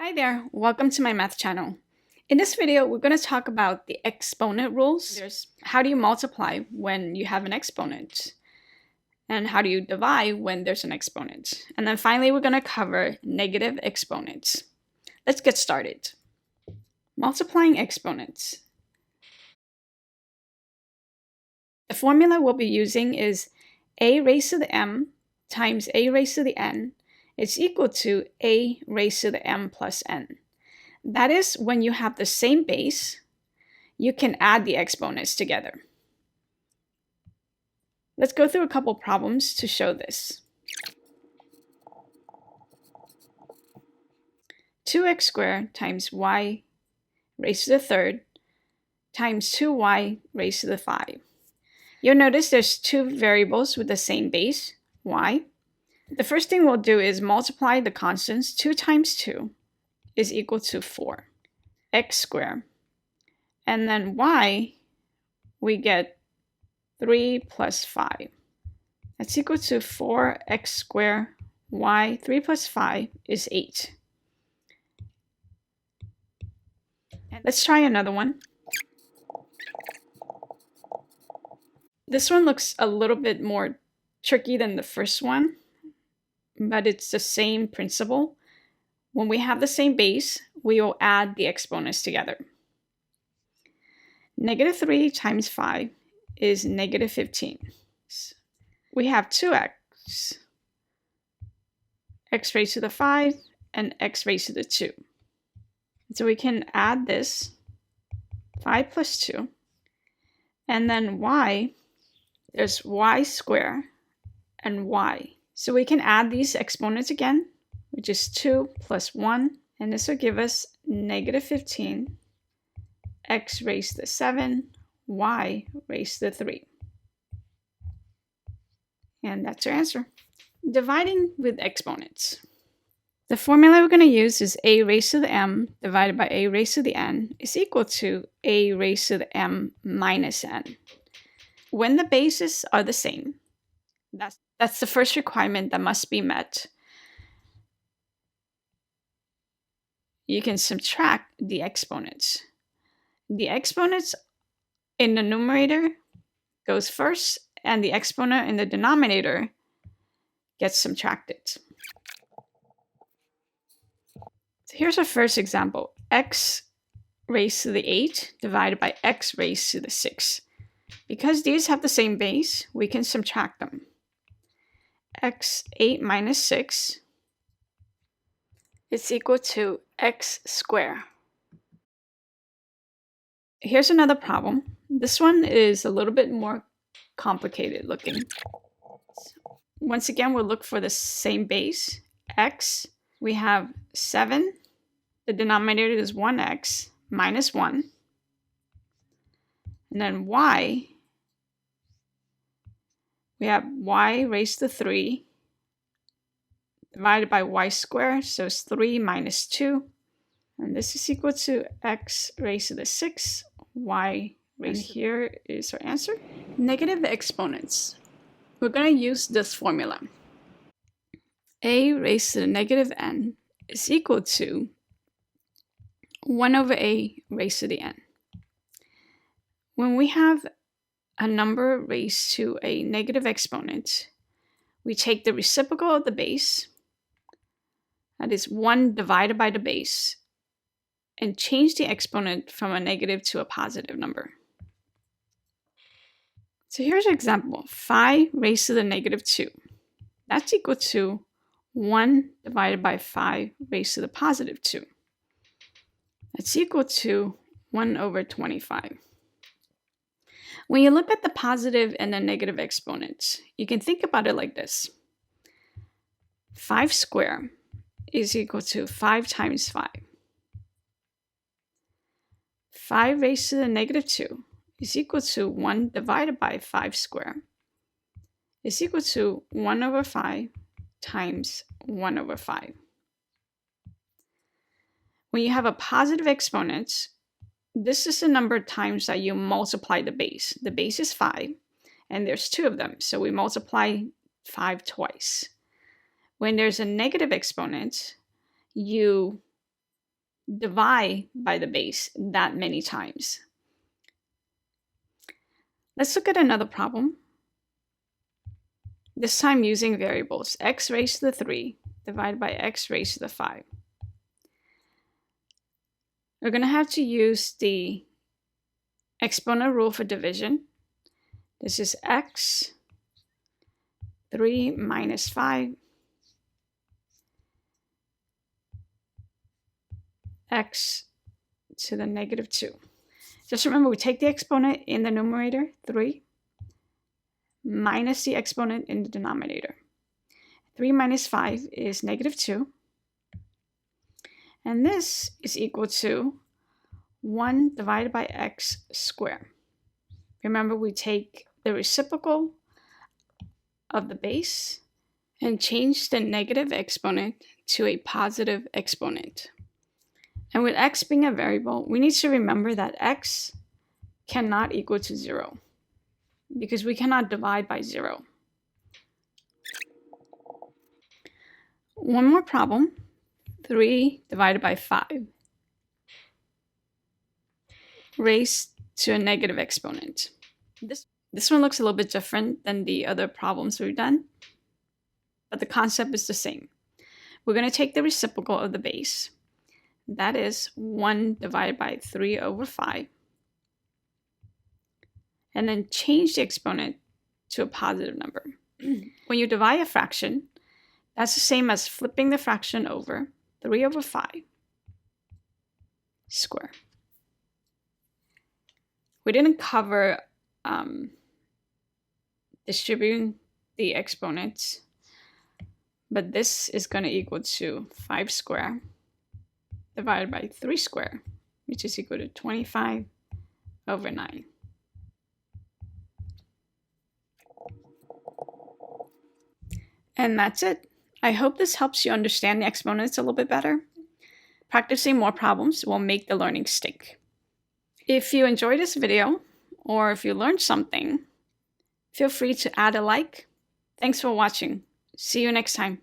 Hi there, welcome to my math channel. In this video, we're going to talk about the exponent rules. There's how do you multiply when you have an exponent? And how do you divide when there's an exponent? And then finally, we're going to cover negative exponents. Let's get started. Multiplying exponents. The formula we'll be using is a raised to the m times a raised to the n is equal to a raised to the m plus n. That is, when you have the same base, you can add the exponents together. Let's go through a couple problems to show this. 2x squared times y raised to the third times 2y raised to the 5. You'll notice there's two variables with the same base, y. The first thing we'll do is multiply the constants. 2 times 2 is equal to 4, x squared. And then y, we get 3 plus 5. That's equal to 4x squared, y, 3 plus 5 is 8. And let's try another one. This one looks a little bit more tricky than the first one, but it's the same principle. When we have the same base, we will add the exponents together. Negative 3 times 5 is negative 15. We have 2x, x raised to the 5, and x raised to the 2. So we can add this, 5 plus 2, and then y, there's y squared and y. So we can add these exponents again, which is 2 plus 1, and this will give us negative 15, x raised to the 7, y raised to the 3. And that's our answer. Dividing with exponents. The formula we're going to use is a raised to the m divided by a raised to the n is equal to a raised to the m minus n. When the bases are the same, that's the first requirement that must be met. You can subtract the exponents. The exponents in the numerator goes first, and the exponent in the denominator gets subtracted. So here's our first example. X raised to the 8 divided by x raised to the 6. Because these have the same base, we can subtract them. X 8 minus 6 is equal to x squared. Here's another problem. This one is a little bit more complicated looking. Once again, we'll look for the same base. X, we have 7. The denominator is 1x minus 1. And then y, we have y raised to 3 divided by y squared, so it's 3 minus 2. And this is equal to x raised to the 6, y raised to, here is our answer. Negative exponents. We're going to use this formula. A raised to the negative n is equal to 1 over a raised to the n. When we have a number raised to a negative exponent, we take the reciprocal of the base, that is 1 divided by the base, and change the exponent from a negative to a positive number. So here's an example, 5 raised to the negative 2. That's equal to 1 divided by 5 raised to the positive 2. That's equal to 1 over 25. When you look at the positive and the negative exponents, you can think about it like this. 5 squared is equal to 5 times 5. 5 raised to the negative 2 is equal to 1 divided by 5 squared is equal to 1 over 5 times 1 over 5. When you have a positive exponent, this is the number of times that you multiply the base. The base is 5, and there's 2 of them, so we multiply 5 twice. When there's a negative exponent, you divide by the base that many times. Let's look at another problem. This time using variables. X raised to the 3 divided by x raised to the 5. We're going to have to use the exponent rule for division. This is x 3 minus 5 x to the negative 2. Just remember, we take the exponent in the numerator, 3, minus the exponent in the denominator. 3 minus 5 is negative 2. And this is equal to 1 divided by x squared. Remember, we take the reciprocal of the base and change the negative exponent to a positive exponent. And with x being a variable, we need to remember that x cannot equal to 0 because we cannot divide by 0. One more problem, 3 divided by 5 raised to a negative exponent. This one looks a little bit different than the other problems we've done, but the concept is the same. We're going to take the reciprocal of the base. That is 1 divided by 3 over 5. And then change the exponent to a positive number. When you divide a fraction, that's the same as flipping the fraction over 3 over 5 square. We didn't cover distributing the exponents, but this is going to equal to 5 square divided by 3 square, which is equal to 25 over 9. And that's it. I hope this helps you understand the exponents a little bit better. Practicing more problems will make the learning stick. If you enjoyed this video, or if you learned something, feel free to add a like. Thanks for watching. See you next time.